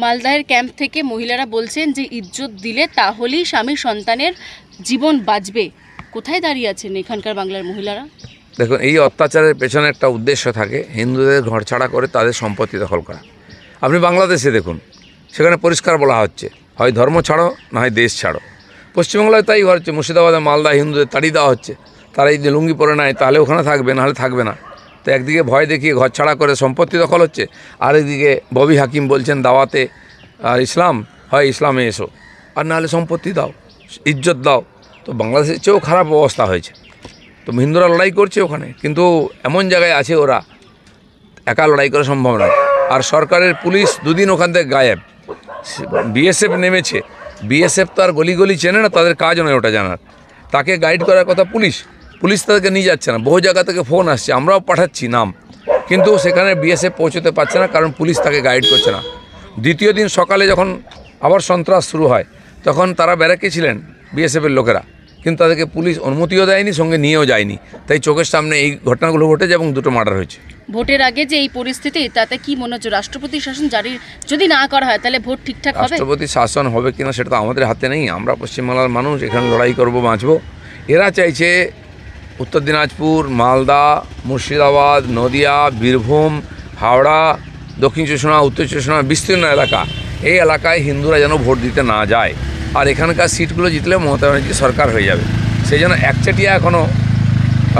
মালদাহের camp থেকে মহিলারা বলছেন যে ইজ্জত দিলে তাহলেই স্বামী সন্তানের জীবন বাঁচবে। কোথায় দাঁড়িয়ে আছেন এখানকার বাংলার মহিলারা? দেখুন, এই অত্যাচারের পেছনে একটা উদ্দেশ্য থাকে, হিন্দুদের ঘর ছাড়া করে তাদের সম্পত্তি দখল করা। আপনি বাংলাদেশে দেখুন, সেখানে পরিষ্কার বলা হচ্ছে হয় ধর্ম ছাড়ো না হয় দেশ ছাড়ো। পশ্চিমবাংলায় তাই হচ্ছে, মুর্শিদাবাদে মালদা হিন্দুদের তাড়িয়ে দেওয়া হচ্ছে। তারা এই যে লুঙ্গি পরে নেয় তাহলে ওখানে থাকবে, নাহলে থাকবে না। তো একদিকে ভয় দেখিয়ে ঘর ছাড়া করে সম্পত্তি দখল হচ্ছে, আর একদিকে ববি হাকিম বলছেন দাওয়াতে আর ইসলাম হয় ইসলামে এসো, আর নাহলে সম্পত্তি দাও, ইজ্জত দাও। তো বাংলাদেশের চেয়েও খারাপ অবস্থা হয়েছে। তো হিন্দুরা লড়াই করছে ওখানে, কিন্তু এমন জায়গায় আছে ওরা, একা লড়াই করা সম্ভব নয়। আর সরকারের পুলিশ দুদিন ওখান থেকে গায়েব। বিএসএফ নেমেছে, বিএসএফ তো আর গলি গলি চেনে না, তাদের কাজ নয় ওটা জানার। তাকে গাইড করার কথা পুলিশ তাদেরকে নিয়ে যাচ্ছে না। বহু জায়গা থেকে ফোন আসছে, আমরাও পাঠাচ্ছি নাম, কিন্তু সেখানে বিএসএফ পৌঁছতে পারছে না, কারণ পুলিশ তাকে গাইড করছে না। দ্বিতীয় দিন সকালে যখন আবার সন্ত্রাস শুরু হয়, তখন তারা ব্যারাকে ছিলেন বিএসএফের লোকেরা, কিন্তু তাদেরকে পুলিশ অনুমতিও দেয়নি, সঙ্গে নিয়েও যায়নি। তাই চোখের সামনে এই ঘটনাগুলো ঘটেছে এবং দুটো মার্ডার হয়েছে। ভোটের আগে যে এই পরিস্থিতি, তাতে কি মনে হচ্ছে রাষ্ট্রপতি শাসন জারি যদি না করা হয় তাহলে ভোট ঠিকঠাক হবে? রাষ্ট্রপতি শাসন হবে কিনা সেটা তো আমাদের হাতে নেই। আমরা পশ্চিমবাংলার মানুষ, এখানে লড়াই করবো, বাঁচবো। এরা চাইছে উত্তর দিনাজপুর, মালদা, মুর্শিদাবাদ, নদিয়া, বীরভূম, হাওড়া, দক্ষিণ চব্বিশ পরগনা, উত্তর চব্বিশ পরগনা বিস্তীর্ণ এলাকা, এই এলাকায় হিন্দুরা যেন ভোট দিতে না যায়। আর এখানকার সিটগুলো জিতলে মমতা ব্যানার্জি সরকার হয়ে যাবে। সেই জন্য একচেটিয়া এখনও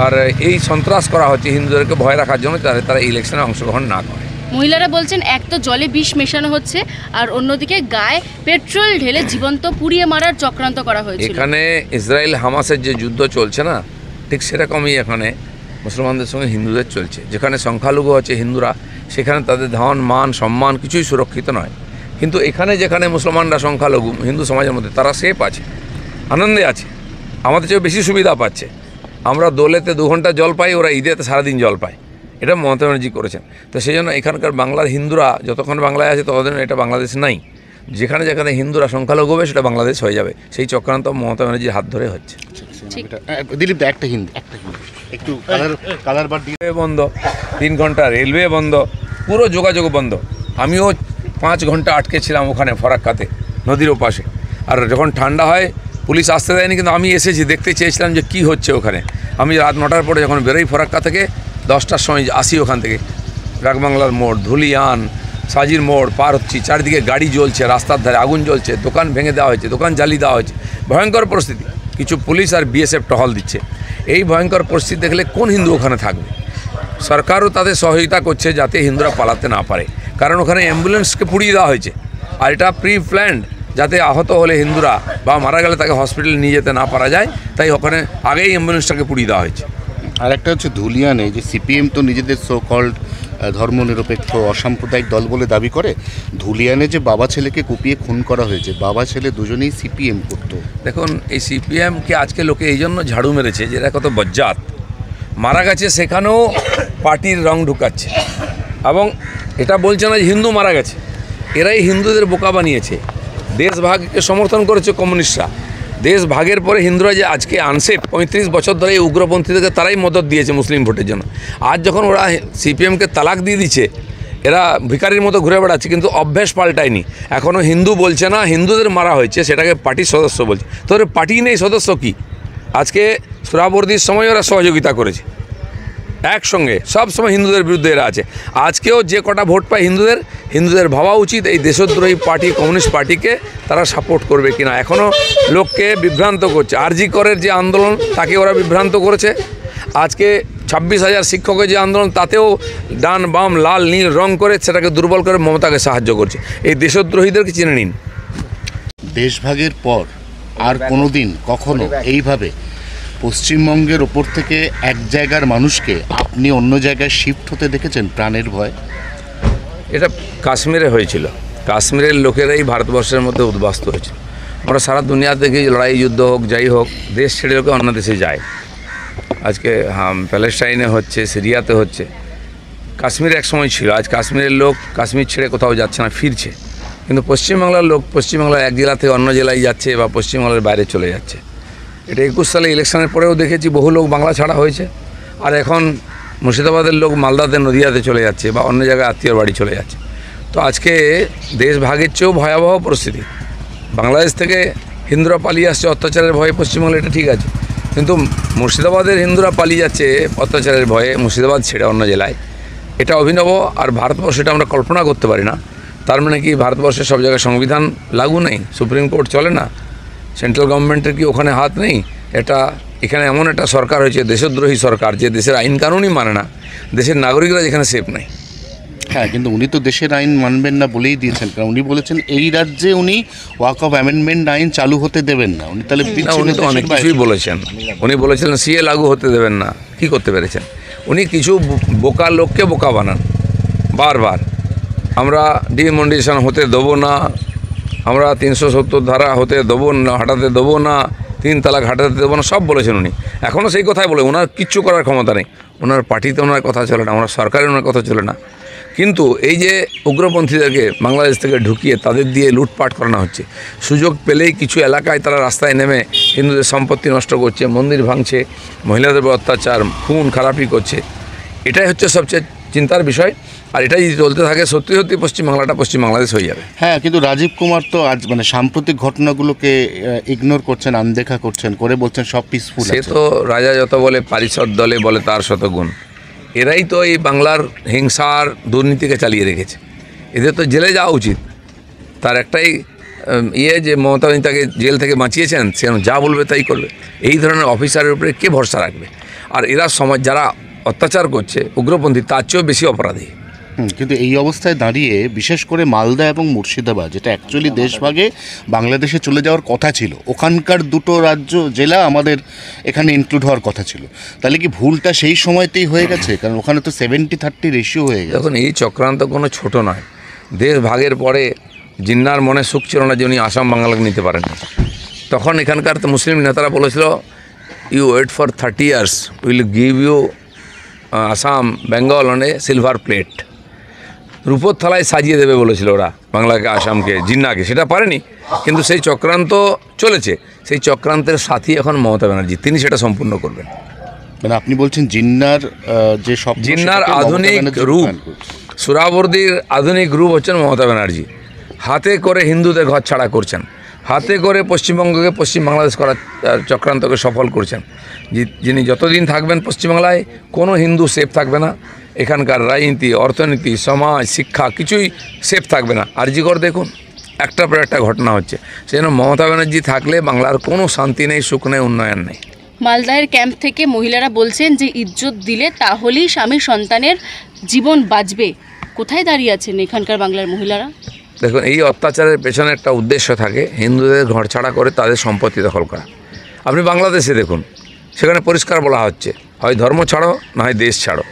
আর এই সন্ত্রাস করা হচ্ছে হিন্দুদেরকে ভয় রাখার জন্য, যাতে তারা ইলেকশনে অংশগ্রহণ না করে। মহিলারা বলছেন এক তো জলে বিষ মেশানো হচ্ছে, আর অন্যদিকে গায়ে পেট্রোল ঢেলে জীবন্ত পুড়িয়ে মারার চক্রান্ত করা হয়েছে। এখানে ইসরায়েল হামাসের যে যুদ্ধ চলছে না, ঠিক সেরকমই এখানে মুসলমানদের সঙ্গে হিন্দুদের চলছে। যেখানে সংখ্যালঘু হচ্ছে হিন্দুরা, সেখানে তাদের ধন মান সম্মান কিছুই সুরক্ষিত নয়। কিন্তু এখানে যেখানে মুসলমানরা সংখ্যালঘু হিন্দু সমাজের মধ্যে, তারা সেফ আছে, আনন্দে আছে, আমাদের চেয়ে বেশি সুবিধা পাচ্ছে। আমরা দোলেতে 2 ঘন্টা জল পাই, ওরা ঈদেতে সারাদিন জল পায়। এটা মমতা ব্যানার্জি করেছেন। তো সেই জন্য এখানকার বাংলার হিন্দুরা যতক্ষণ বাংলায় আছে ততদিন এটা বাংলাদেশ নাই। যেখানে যেখানে হিন্দুরা সংখ্যালঘু হবে সেটা বাংলাদেশ হয়ে যাবে। সেই চক্রান্ত মমতা ব্যানার্জির হাত ধরে হচ্ছে। দিলীপ একটা হিন্দু একটু কালার বার দিয়ে বন্ধ, 3 ঘন্টা রেলওয়ে বন্ধ, পুরো যোগাযোগ বন্ধ। আমিও 5 ঘন্টা আটকে ছিলাম ওখানে ফরাক্কাতে, নদীর ওপাশে। আর যখন ঠান্ডা হয় পুলিশ আসতে দেয়নি, কিন্তু আমি এসেছি, দেখতে চেয়েছিলাম যে কি হচ্ছে ওখানে। আমি রাত 9টার পরে যখন বেরোই ফরাক্কা থেকে, 10টার সময় আসি ওখান থেকে, ডাকবাংলার মোড়, ধুলিয়ান, সাজির মোড় পার হচ্ছি, চারিদিকে গাড়ি জ্বলছে, রাস্তার ধারে আগুন জ্বলছে, দোকান ভেঙে দেওয়া হয়েছে, দোকান জ্বালিয়ে দেওয়া হয়েছে, ভয়ঙ্কর পরিস্থিতি। কিছু পুলিশ আর বিএসএফ টহল দিচ্ছে। এই ভয়ঙ্কর পরিস্থিতি দেখলে কোন হিন্দু ওখানে থাকবে? সরকারও তাদের সহযোগিতা করছে যাতে হিন্দুরা পালাতে না পারে, কারণ ওখানে অ্যাম্বুলেন্সকে পুড়িয়ে দেওয়া হয়েছে। আর এটা প্রি প্ল্যান্ড, যাতে আহত হলে হিন্দুরা বা মারা গেলে তাকে হসপিটালে নিয়ে যেতে না পারা যায়, তাই ওখানে আগেই অ্যাম্বুলেন্সটাকে পুড়িয়ে দেওয়া হয়েছে। আর একটা হচ্ছে ধুলিয়ানে যে সিপিএম তো নিজেদের সো কল্ড ধর্মনিরপেক্ষ অসাম্প্রদায়িক দল বলে দাবি করে, ধুলিয়ানে যে বাবা ছেলেকে কুপিয়ে খুন করা হয়েছে, বাবা ছেলে দুজনেই সিপিএম করতো। দেখুন, এই সিপিএমকে আজকে লোকে এই জন্য ঝাড়ু মেরেছে যে এরা কত বজ্জাত। মারা গেছে সেখানেও পার্টির রং ঢুকাচ্ছে, এবং এটা বলছে না যে হিন্দু মারা গেছে। এরাই হিন্দুদের বোকা বানিয়েছে। দেশ ভাগকে সমর্থন করেছে কমিউনিস্টরা। দেশ ভাগের পরে হিন্দুরা যে আজকে আনসেফ, 35 বছর ধরে এই উগ্রপন্থীদেরকে তারাই মদত দিয়েছে মুসলিম ভোটের জন্য। আজ যখন ওরা সিপিএমকে তালাক দিয়ে দিচ্ছে, এরা ভিখারির মতো ঘুরে বেড়াচ্ছে, কিন্তু অভ্যেস পাল্টায়নি। এখনও হিন্দু বলছে না, হিন্দুদের মারা হয়েছে সেটাকে পার্টির সদস্য বলছে। তোদের পার্টি নেই, সদস্য কি? আজকে সুরাবর্দির সময় ওরা সহযোগিতা করেছে, একসঙ্গে সব সময় হিন্দুদের বিরুদ্ধে এরা আছে। আজকেও যে কটা ভোট পায় হিন্দুদের ভাবা উচিত এই দেশদ্রোহী পার্টি কমিউনিস্ট পার্টিকে তারা সাপোর্ট করবে কিনা। এখনও লোককে বিভ্রান্ত করছে। আরজি করের যে আন্দোলন, তাকে ওরা বিভ্রান্ত করেছে। আজকে 26,000 শিক্ষকের যে আন্দোলন, তাতেও ডান বাম লাল নীল রং করে সেটাকে দুর্বল করে মমতাকে সাহায্য করছে। এই দেশদ্রোহীদেরকে চিনে নিন। দেশভাগের পর আর কোনোদিন কখনো এইভাবে পশ্চিমবঙ্গের ওপর থেকে এক জায়গার মানুষকে আপনি অন্য জায়গায় শিফট হতে দেখেছেন প্রাণের ভয়? এটা কাশ্মীরে হয়েছিল। কাশ্মীরের লোকেরাই ভারতবর্ষের মধ্যে উদ্বাস্ত হয়েছিল। আমরা সারা দুনিয়া দেখি লড়াই যুদ্ধ হোক, যাই হোক, দেশ ছেড়ে লোকে অন্য দেশে যায়। আজকে প্যালেস্টাইনে হচ্ছে, সিরিয়াতে হচ্ছে। কাশ্মীর এক সময় ছিল, আজ কাশ্মীরের লোক কাশ্মীর ছেড়ে কোথাও যাচ্ছে না, ফিরছে। কিন্তু পশ্চিমবাংলার লোক পশ্চিমবাংলার এক জেলা থেকে অন্য জেলায় যাচ্ছে বা পশ্চিমবাংলার বাইরে চলে যাচ্ছে। এটা 21 সালে ইলেকশনের পরেও দেখেছি, বহু লোক বাংলা ছাড়া হয়েছে। আর এখন মুর্শিদাবাদের লোক মালদাতে, নদিয়াতে চলে যাচ্ছে বা অন্য জায়গায় আত্মীয়র বাড়ি চলে যাচ্ছে। তো আজকে দেশ ভাগের চেয়েও ভয়াবহ পরিস্থিতি। বাংলাদেশ থেকে হিন্দুরা পালিয়ে আসছে অত্যাচারের ভয়ে পশ্চিমবঙ্গে, এটা ঠিক আছে, কিন্তু মুর্শিদাবাদের হিন্দুরা পালিয়ে যাচ্ছে অত্যাচারের ভয়ে মুর্শিদাবাদ ছেড়ে অন্য জেলায়, এটা অভিনব। আর ভারতবর্ষে এটা আমরা কল্পনা করতে পারি না। তার মানে কি ভারতবর্ষের সব জায়গায় সংবিধান লাগু নেই, সুপ্রিম কোর্ট চলে না, সেন্ট্রাল গভর্নমেন্টের কি ওখানে হাত নেই? এটা এখানে এমন একটা সরকার হয়েছে দেশদ্রোহী সরকার, যে দেশের আইন কানুনই মানে না, দেশের নাগরিকরা যেখানে সেফ নেই। হ্যাঁ, কিন্তু উনি তো দেশের আইন মানবেন না বলেই দিয়েছেন, কারণ উনি বলেছেন এই রাজ্যে উনি ওয়াক অফ অ্যামেন্ডমেন্ট আইন চালু হতে দেবেন না। উনি তাহলে না, উনি তো অনেক কিছুই বলেছেন। উনি বলেছিলেন সিএ লাগু হতে দেবেন না, কি করতে পেরেছেন? উনি কিছু বোকা লোককে বোকা বানান বারবার। আমরা ডিমন্ডিশন হতে দেবো না, আমরা 370 ধারা হতে দেবো না, হাঁটাতে দেবো না, 3 তালাক হাঁটাতে দেবো না, সব বলেছেন উনি। এখনও সেই কথাই বলে, ওনার কিচ্ছু করার ক্ষমতা নেই। ওনার পার্টিতে ওনার কথা চলে না, ওনার সরকারে ওনার কথা চলে না। কিন্তু এই যে উগ্রপন্থীদেরকে বাংলাদেশ থেকে ঢুকিয়ে তাদের দিয়ে লুটপাট করানো হচ্ছে, সুযোগ পেলেই কিছু এলাকায় তারা রাস্তায় নেমে হিন্দুদের সম্পত্তি নষ্ট করছে, মন্দির ভাঙছে, মহিলাদের উপর অত্যাচার, খুন খারাপি করছে। এটাই হচ্ছে সবচেয়ে চিন্তার বিষয়। আর এটাই যদি চলতে থাকে সত্যি সত্যি পশ্চিমবাংলাটা পশ্চিম বাংলাদেশ হয়ে যাবে। হ্যাঁ, কিন্তু রাজীব কুমার তো আজ মানে সাম্প্রতিক ঘটনাগুলোকে ইগনোর করছেন, আনদেখা করছেন, করে বলছেন সব পিসফুল সে আছে। তো রাজা যত বলে পারিষদ দলে বলে তার শতগুণ। এরাই তো এই বাংলার হিংসার দুর্নীতিকে চালিয়ে রেখেছে। এদের তো জেলে যাওয়া উচিত। তার একটাই যে মমতা ব্যানার্জি তাকে জেল থেকে বাঁচিয়েছেন, সে যা বলবে তাই করবে। এই ধরনের অফিসারের উপরে কে ভরসা রাখবে? আর এরা সমাজ যারা অত্যাচার করছে উগ্রপন্থী, তার চেয়েও বেশি অপরাধী। কিন্তু এই অবস্থায় দাঁড়িয়ে বিশেষ করে মালদা এবং মুর্শিদাবাদ, যেটা অ্যাকচুয়ালি দেশভাগে বাংলাদেশে চলে যাওয়ার কথা ছিল, ওখানকার দুটো রাজ্য জেলা আমাদের এখানে ইনক্লুড হওয়ার কথা ছিল। তাহলে কি ভুলটা সেই সময়তেই হয়ে গেছে? কারণ ওখানে তো 70-30 রেশিও হয়ে গেছে। দেখুন, এই চক্রান্ত কোনো ছোট নয়। দেশ ভাগের পরে জিন্নার মনে সুখ ছিল না যে উনি আসাম বাংলাকে নিতে পারেন। তখন এখানকার তো মুসলিম নেতারা বলেছিল, you wait for 30 years, will give you Assam Bengal on a silver plate. রূপোর থালায় সাজিয়ে দেবে বলেছিল ওরা বাংলাকে, আসামকে, জিন্নাকে। সেটা পারেনি, কিন্তু সেই চক্রান্ত চলেছে। সেই চক্রান্তের সাথী এখন মমতা ব্যানার্জি, তিনি সেটা সম্পূর্ণ করবেন। মানে আপনি বলছেন জিন্নার যে সব জিন্নার আধুনিক রূপ, সুরাবর্দির আধুনিক রূপ হচ্ছেন মমতা ব্যানার্জি। হাতে করে হিন্দুদের ঘর ছাড়া করছেন, হাতে করে পশ্চিমবঙ্গকে পশ্চিম বাংলাদেশ করার চক্রান্তকে সফল করছেন। যিনি যতদিন থাকবেন পশ্চিমবাংলায়, কোনো হিন্দু সেফ থাকবে না। এখানকার রাজনীতি, অর্থনীতি, সমাজ, শিক্ষা কিছুই সেফ থাকবে না। আরজিকর দেখুন, একটার পর একটা ঘটনা হচ্ছে। সেজন্য মমতা ব্যানার্জি থাকলে বাংলার কোনো শান্তি নেই, সুখ নেই, উন্নয়ন নেই। মালদায়ের ক্যাম্প থেকে মহিলারা বলছেন যে ইজ্জত দিলে তাহলেই স্বামী সন্তানের জীবন বাঁচবে। কোথায় দাঁড়িয়ে আছেন এখানকার বাংলার মহিলারা? দেখুন, এই অত্যাচারের পেছনে একটা উদ্দেশ্য থাকে, হিন্দুদের ঘর ছাড়া করে তাদের সম্পত্তি দখল করা। আপনি বাংলাদেশে দেখুন, সেখানে পরিষ্কার বলা হচ্ছে, হয় ধর্ম ছাড়ো, না হয় দেশ ছাড়ো।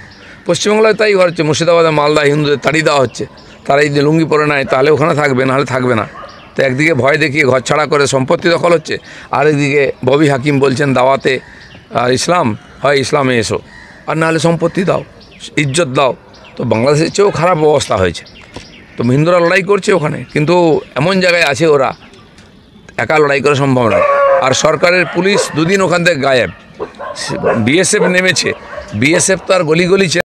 পশ্চিমবাংলায় তাই হচ্ছে, মুর্শিদাবাদে, মালদা হিন্দুদের তাড়িয়ে দেওয়া হচ্ছে। তারা যদি লুঙ্গি পরে নেয় তাহলে ওখানে থাকবে, নাহলে থাকবে না। তো একদিকে ভয় দেখিয়ে ঘর ছাড়া করে সম্পত্তি দখল হচ্ছে, আরেকদিকে ববি হাকিম বলছেন দাওয়াতে, আর ইসলাম হয় ইসলামে এসো, আর নাহলে সম্পত্তি দাও, ইজ্জত দাও। তো বাংলাদেশের চেয়েও খারাপ অবস্থা হয়েছে। তো হিন্দুরা লড়াই করছে ওখানে, কিন্তু এমন জায়গায় আছে ওরা, একা লড়াই করা সম্ভব নয়। আর সরকারের পুলিশ 2 দিন ওখান থেকে গায়েব। বিএসএফ নেমেছে, বিএসএফ তো আর গলি গলি